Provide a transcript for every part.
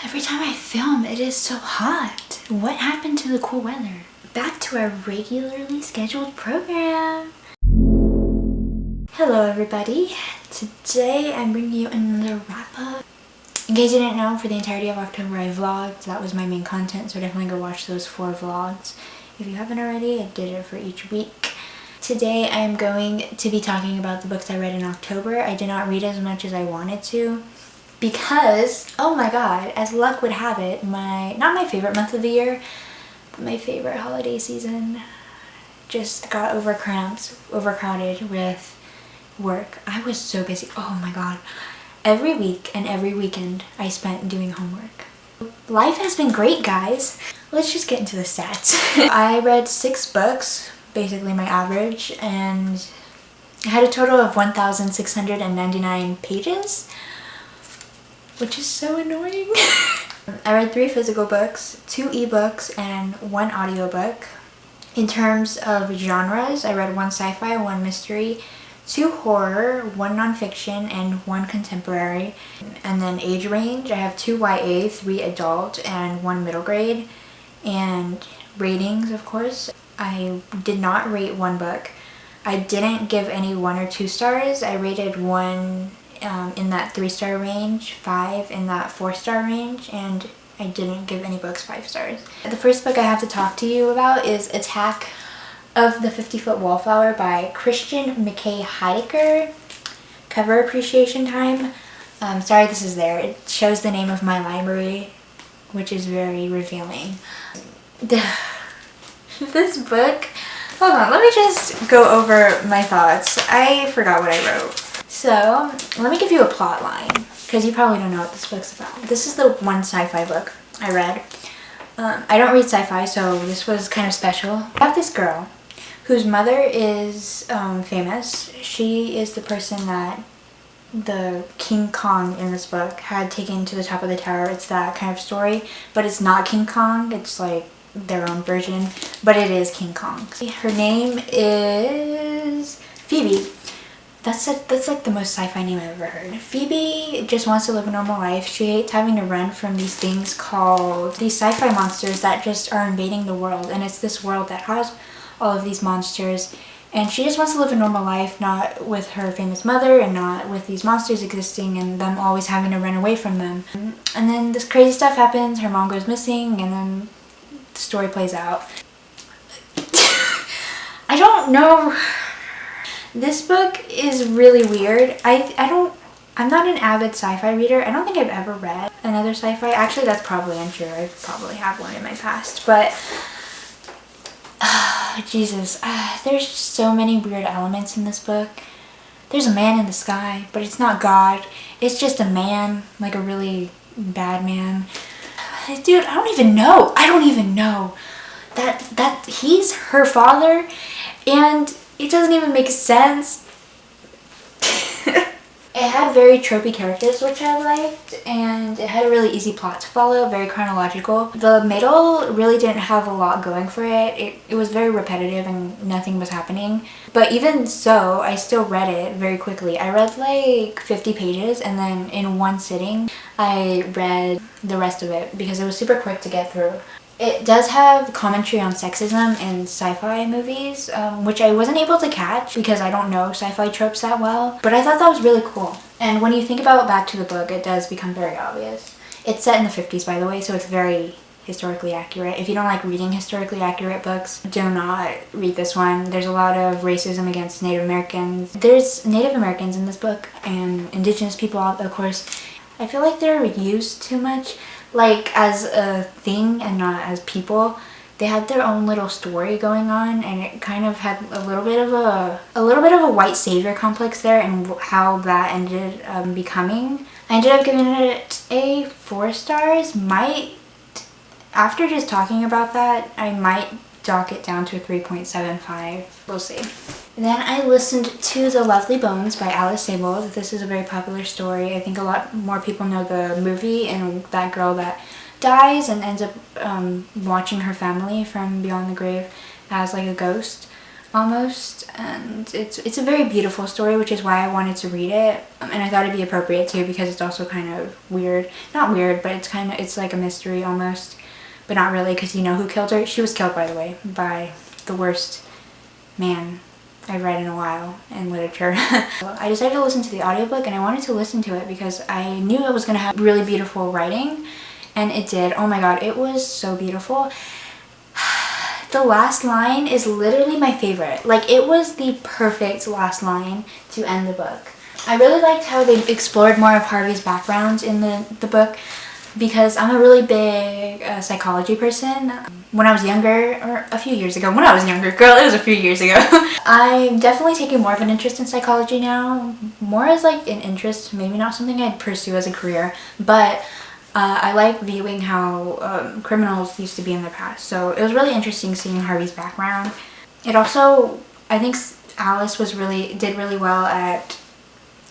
Every time I film, it is so hot. What happened to the cool weather? Back to our regularly scheduled program. Hello everybody. Today I'm bringing you another wrap-up. In case you didn't know, for the entirety of October I vlogged. That was my main content, so definitely go watch those 4 vlogs. If you haven't already, I did it for each week. Today I'm going to be talking about the books I read in October. I did not read as much as I wanted to because, oh my god, as luck would have it, not my favorite month of the year, but my favorite holiday season just got overcrowded with work. I was so busy. Oh my god. Every week and every weekend I spent doing homework. Life has been great, guys. Let's just get into the stats. I read 6 books, basically my average, and I had a total of 1,699 pages, which is so annoying. I read 3 physical books, 2 ebooks, and 1 audiobook. In terms of genres, I read 1 sci-fi, 1 mystery, 2 horror, 1 nonfiction, and 1 contemporary. And then age range, I have 2 YA, 3 adult, and 1 middle grade. And ratings, of course, I did not rate 1 book. I didn't give any 1 or 2 stars. I rated 1 in that 3-star range, 5 in that 4-star range, and I didn't give any books 5 stars. The first book I have to talk to you about is Attack of the 50-Foot Wallflower by Christian Mckay Heidicker. Cover appreciation time. Sorry this is there. It shows the name of my library, which is very revealing. This book, hold on, let me just go over my thoughts. I forgot what I wrote. So, let me give you a plot line, because you probably don't know what this book's about. This is the 1 sci-fi book I read. I don't read sci-fi, so this was kind of special. I have this girl whose mother is famous. She is the person that the King Kong in this book had taken to the top of the tower. It's that kind of story, but it's not King Kong. It's like their own version, but it is King Kong. Her name is Phoebe. That's like the most sci-fi name I've ever heard. Phoebe just wants to live a normal life. She hates having to run from these things called these sci-fi monsters that just are invading the world, and it's this world that has all of these monsters, and she just wants to live a normal life, not with her famous mother and not with these monsters existing and them always having to run away from them. And then this crazy stuff happens, her mom goes missing, and then the story plays out. I don't know. This book is really weird. I'm not an avid sci-fi reader. I don't think I've ever read another sci-fi. Actually, that's probably untrue. I probably have one in my past, but Jesus, there's just so many weird elements in this book. There's a man in the sky, but it's not God. It's just a man, like a really bad man. Dude, I don't even know that he's her father, and it doesn't even make sense. It had very tropey characters, which I liked, and it had a really easy plot to follow, very chronological. The middle really didn't have a lot going for it. It was very repetitive and nothing was happening. But even so, I still read it very quickly. I read like 50 pages, and then in 1 sitting, I read the rest of it because it was super quick to get through. It does have commentary on sexism in sci-fi movies, which I wasn't able to catch because I don't know sci-fi tropes that well, but I thought that was really cool. And when you think about back to the book, it does become very obvious. It's set in the 50s, by the way, so it's very historically accurate. If you don't like reading historically accurate books, do not read this one. There's a lot of racism against Native Americans. There's Native Americans in this book, and indigenous people, of course. I feel like they're used too much, like as a thing and not as people. They had their own little story going on, and it kind of had a little bit of a white savior complex there, and how that ended up becoming. I ended up giving it a 4 stars. After just talking about that, I might dock it down to a 3.75. We'll see. Then I listened to The Lovely Bones by Alice Sebold. This is a very popular story. I think a lot more people know the movie and that girl that dies and ends up watching her family from beyond the grave as like a ghost. almost, and it's a very beautiful story, which is why I wanted to read it, and I thought it'd be appropriate too because it's also kind of weird. Not weird, but it's like a mystery almost, but not really, because you know who killed her. She was killed, by the way, by the worst man I've read in a while in literature. I decided to listen to the audiobook, and I wanted to listen to it because I knew it was going to have really beautiful writing, and it did. Oh my god, it was so beautiful. The last line is literally my favorite. Like, it was the perfect last line to end the book. I really liked how they explored more of Harvey's background in the book, because I'm a really big psychology person. When I was younger, or a few years ago, when I was younger, girl, it was a few years ago. I'm definitely taking more of an interest in psychology now. More as like an interest, maybe not something I'd pursue as a career, but I like viewing how criminals used to be in the past. So it was really interesting seeing Harvey's background. It also, I think Alice did really well at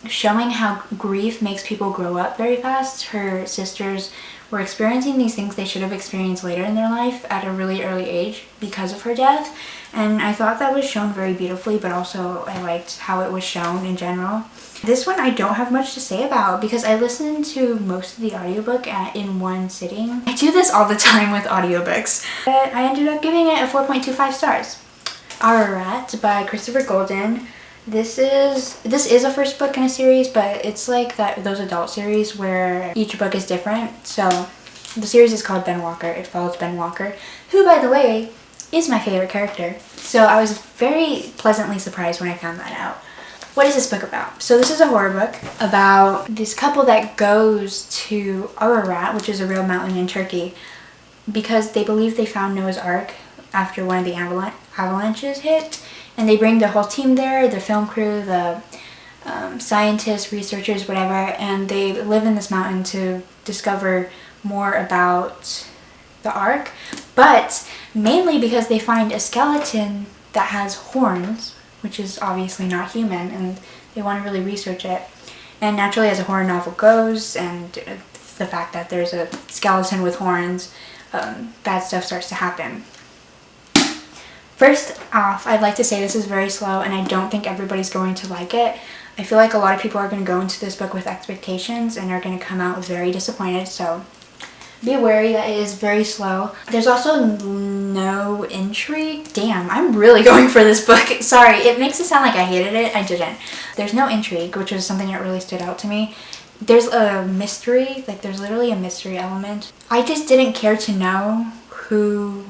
showing how grief makes people grow up very fast. Her sisters were experiencing these things they should have experienced later in their life at a really early age because of her death, and I thought that was shown very beautifully, but also I liked how it was shown in general. This one I don't have much to say about because I listened to most of the audiobook in one sitting. I do this all the time with audiobooks, but I ended up giving it a 4.25 stars. Ararat by Christopher Golden. This is a first book in a series, but it's like those adult series where each book is different. So the series is called Ben Walker. It follows Ben Walker, who, by the way, is my favorite character. So I was very pleasantly surprised when I found that out. What is this book about? So this is a horror book about this couple that goes to Ararat, which is a real mountain in Turkey, because they believe they found Noah's Ark after one of the avalanches hit. And they bring the whole team there, the film crew, the scientists, researchers, whatever, and they live in this mountain to discover more about the Ark, but mainly because they find a skeleton that has horns, which is obviously not human, and they want to really research it. And naturally, as a horror novel goes, and the fact that there's a skeleton with horns, bad stuff starts to happen. First off, I'd like to say this is very slow, and I don't think everybody's going to like it. I feel like a lot of people are going to go into this book with expectations and are going to come out very disappointed, so be wary that it is very slow. There's also no intrigue. Damn, I'm really going for this book. Sorry, it makes it sound like I hated it. I didn't. There's no intrigue, which was something that really stood out to me. There's a mystery, like there's literally a mystery element. I just didn't care to know who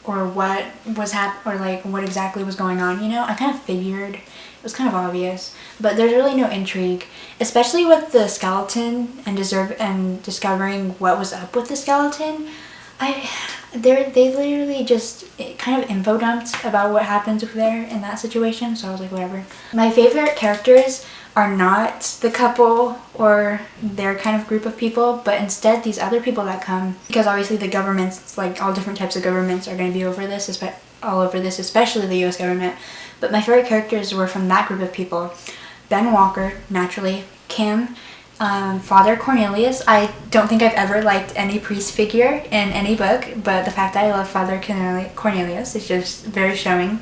or what was or like what exactly was going on, you know? I kind of figured, it was kind of obvious, but there's really no intrigue, especially with the skeleton and discovering what was up with the skeleton. They literally just kind of info dumped about what happens there in that situation, so I was like, whatever. My favorite characters are not the couple or their kind of group of people, but instead these other people that come, because obviously the governments, like all different types of governments, are going to be all over this, especially the US government. But my favorite characters were from that group of people. Ben Walker, naturally, Kim, Father Cornelius. I don't think I've ever liked any priest figure in any book, but the fact that I love Father Cornelius is just very showing.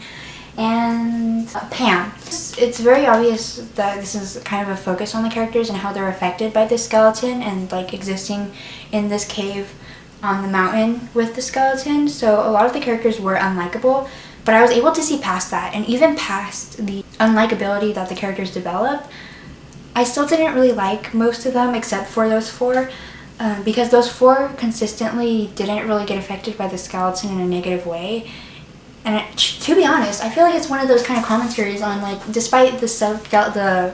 And Pam. It's very obvious that this is kind of a focus on the characters and how they're affected by this skeleton and like existing in this cave on the mountain with the skeleton. So a lot of the characters were unlikable, but I was able to see past that, and even past the unlikability that the characters develop. I still didn't really like most of them except for those four, because those four consistently didn't really get affected by the skeleton in a negative way. And to be honest, I feel like it's one of those kind of commentaries on, like, despite the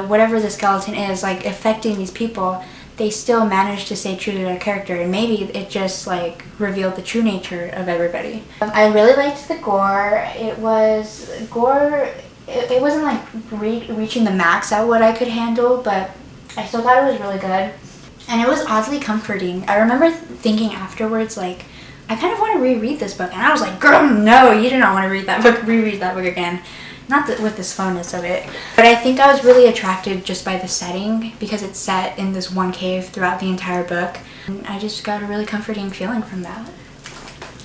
whatever the skeleton is, like, affecting these people, they still managed to stay true to their character, and maybe it just, like, revealed the true nature of everybody. I really liked the gore. It wasn't, like, reaching the max at what I could handle, but I still thought it was really good. And it was oddly comforting. I remember thinking afterwards, like, I kind of want to reread this book, and I was like, girl, no, you do not want to reread that book again. Not with the slowness of it, but I think I was really attracted just by the setting, because it's set in this one cave throughout the entire book, and I just got a really comforting feeling from that.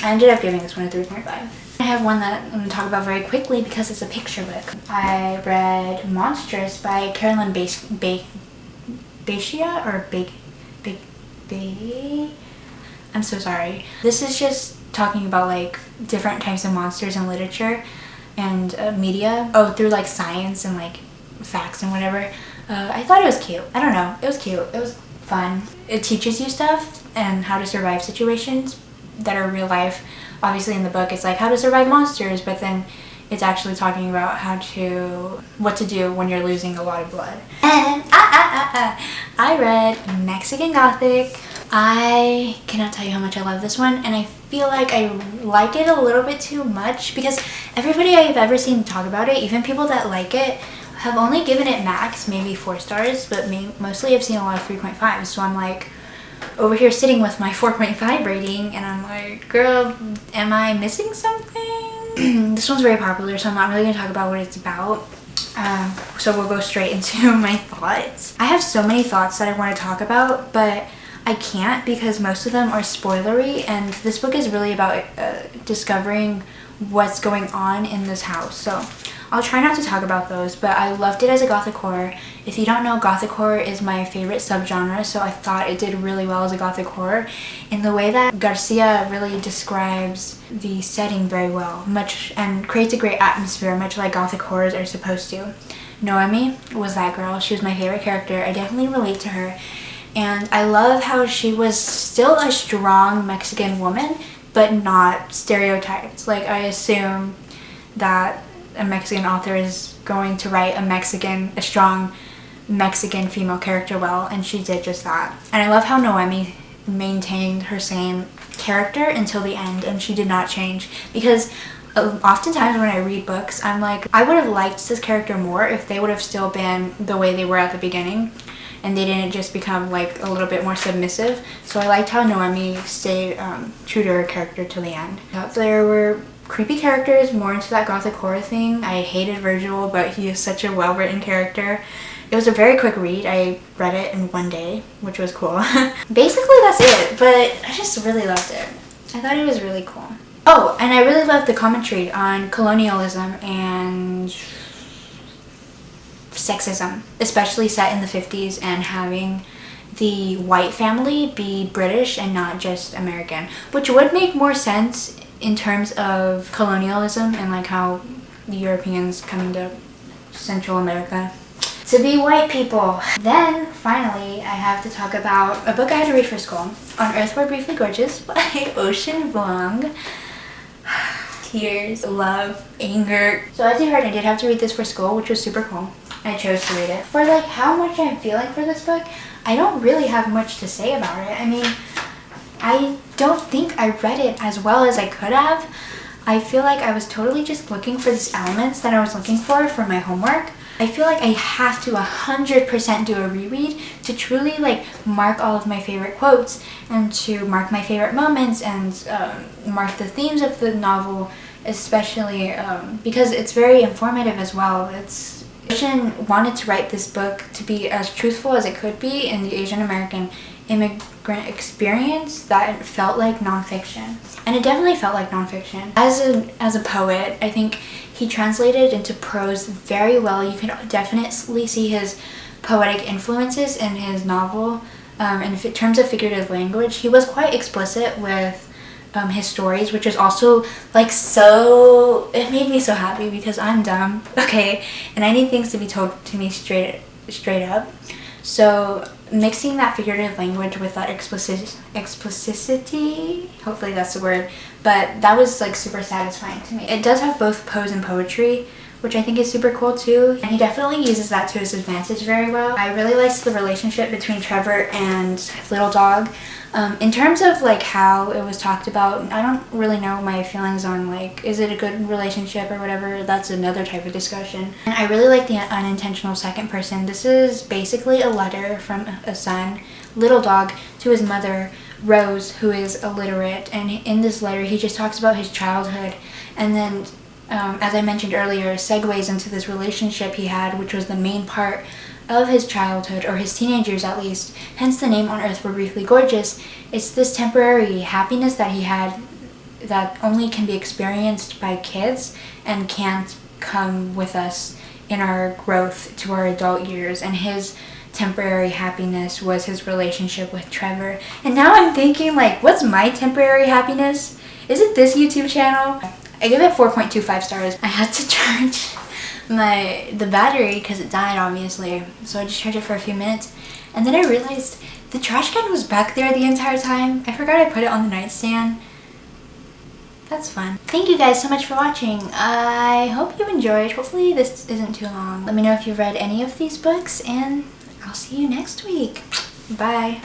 I ended up giving this one a 3.5. I have one that I'm going to talk about very quickly because it's a picture book. I read Monstrous by Carlyn Beccia or I'm so sorry. This is just talking about like different types of monsters in literature and media. Oh, through like science and like facts and whatever. I thought it was cute. I don't know. It was cute. It was fun. It teaches you stuff and how to survive situations that are real life. Obviously in the book it's like how to survive monsters, but then it's actually talking about what to do when you're losing a lot of blood. And I read Mexican Gothic. I cannot tell you how much I love this one, and I feel like I like it a little bit too much because everybody I've ever seen talk about it, even people that like it, have only given it max maybe 4 stars, but mostly I've seen a lot of 3.5s, so I'm like over here sitting with my 4.5 rating and I'm like, girl, am I missing something? This one's very popular, so I'm not really going to talk about what it's about. So we'll go straight into my thoughts. I have so many thoughts that I want to talk about, but I can't because most of them are spoilery, and this book is really about discovering what's going on in this house. So I'll try not to talk about those, but I loved it as a Gothic horror. If you don't know, Gothic horror is my favorite subgenre, so I thought it did really well as a Gothic horror in the way that Garcia really describes the setting very well, and creates a great atmosphere, much like Gothic horrors are supposed to. Noemi was that girl. She was my favorite character. I definitely relate to her. And I love how she was still a strong Mexican woman, but not stereotyped. Like, I assume that a Mexican author is going to write a strong Mexican female character well, and she did just that. And I love how Noemi maintained her same character until the end, and she did not change. Because oftentimes when I read books, I'm like, I would have liked this character more if they would have still been the way they were at the beginning, and they didn't just become like a little bit more submissive. So I liked how Noemi stayed true to her character till the end. There were creepy characters, more into that Gothic horror thing. I hated Virgil, but he is such a well-written character. It was a very quick read. I read it in one day, which was cool. Basically that's it, but I just really loved it. I thought it was really cool. Oh, and I really loved the commentary on colonialism and sexism, especially set in the 50s and having the white family be British and not just American, which would make more sense in terms of colonialism and like how the Europeans come to Central America to be white people. Then finally I have to talk about a book I had to read for school, On Earth We're Briefly Gorgeous by Ocean Vuong. Tears, love, anger. So as you heard, I did have to read this for school, which was super cool. I chose to read it. For like how much I'm feeling for this book, I don't really have much to say about it. I mean, I don't think I read it as well as I could have. I feel like I was totally just looking for these elements that I was looking for my homework. I feel like I have to 100% do a reread to truly like mark all of my favorite quotes and to mark my favorite moments and mark the themes of the novel, especially because it's very informative as well. Ocean wanted to write this book to be as truthful as it could be in the Asian American immigrant experience that it felt like nonfiction. And it definitely felt like nonfiction. As a poet, I think he translated into prose very well. You can definitely see his poetic influences in his novel. In terms of figurative language, he was quite explicit with his stories, which is also like it made me so happy because I'm dumb, okay, and I need things to be told to me straight up. So mixing that figurative language with that explicitity, hopefully that's the word, but that was like super satisfying to me. It does have both prose and poetry, which I think is super cool too, and he definitely uses that to his advantage very well. I really liked the relationship between Trevor and Little Dog. In terms of like how it was talked about, I don't really know my feelings on like, is it a good relationship or whatever. That's another type of discussion. And I really like the unintentional second person. This is basically a letter from a son, Little Dog, to his mother, Rose, who is illiterate. And in this letter, he just talks about his childhood. And then, as I mentioned earlier, segues into this relationship he had, which was the main part of his childhood, or his teenage years at least, hence the name On Earth We're Briefly Gorgeous. It's this temporary happiness that he had that only can be experienced by kids and can't come with us in our growth to our adult years. And his temporary happiness was his relationship with Trevor. And now I'm thinking, like, what's my temporary happiness? Is it this YouTube channel? I give it 4.25 stars. I had to charge the battery because it died, obviously, so I just charged it for a few minutes, and then I realized the trash can was back there the entire time. I forgot I put it on the nightstand. That's fun. Thank you guys so much for watching. I hope you enjoyed. Hopefully this isn't too long. Let me know if you've read any of these books, and I'll see you next week. Bye.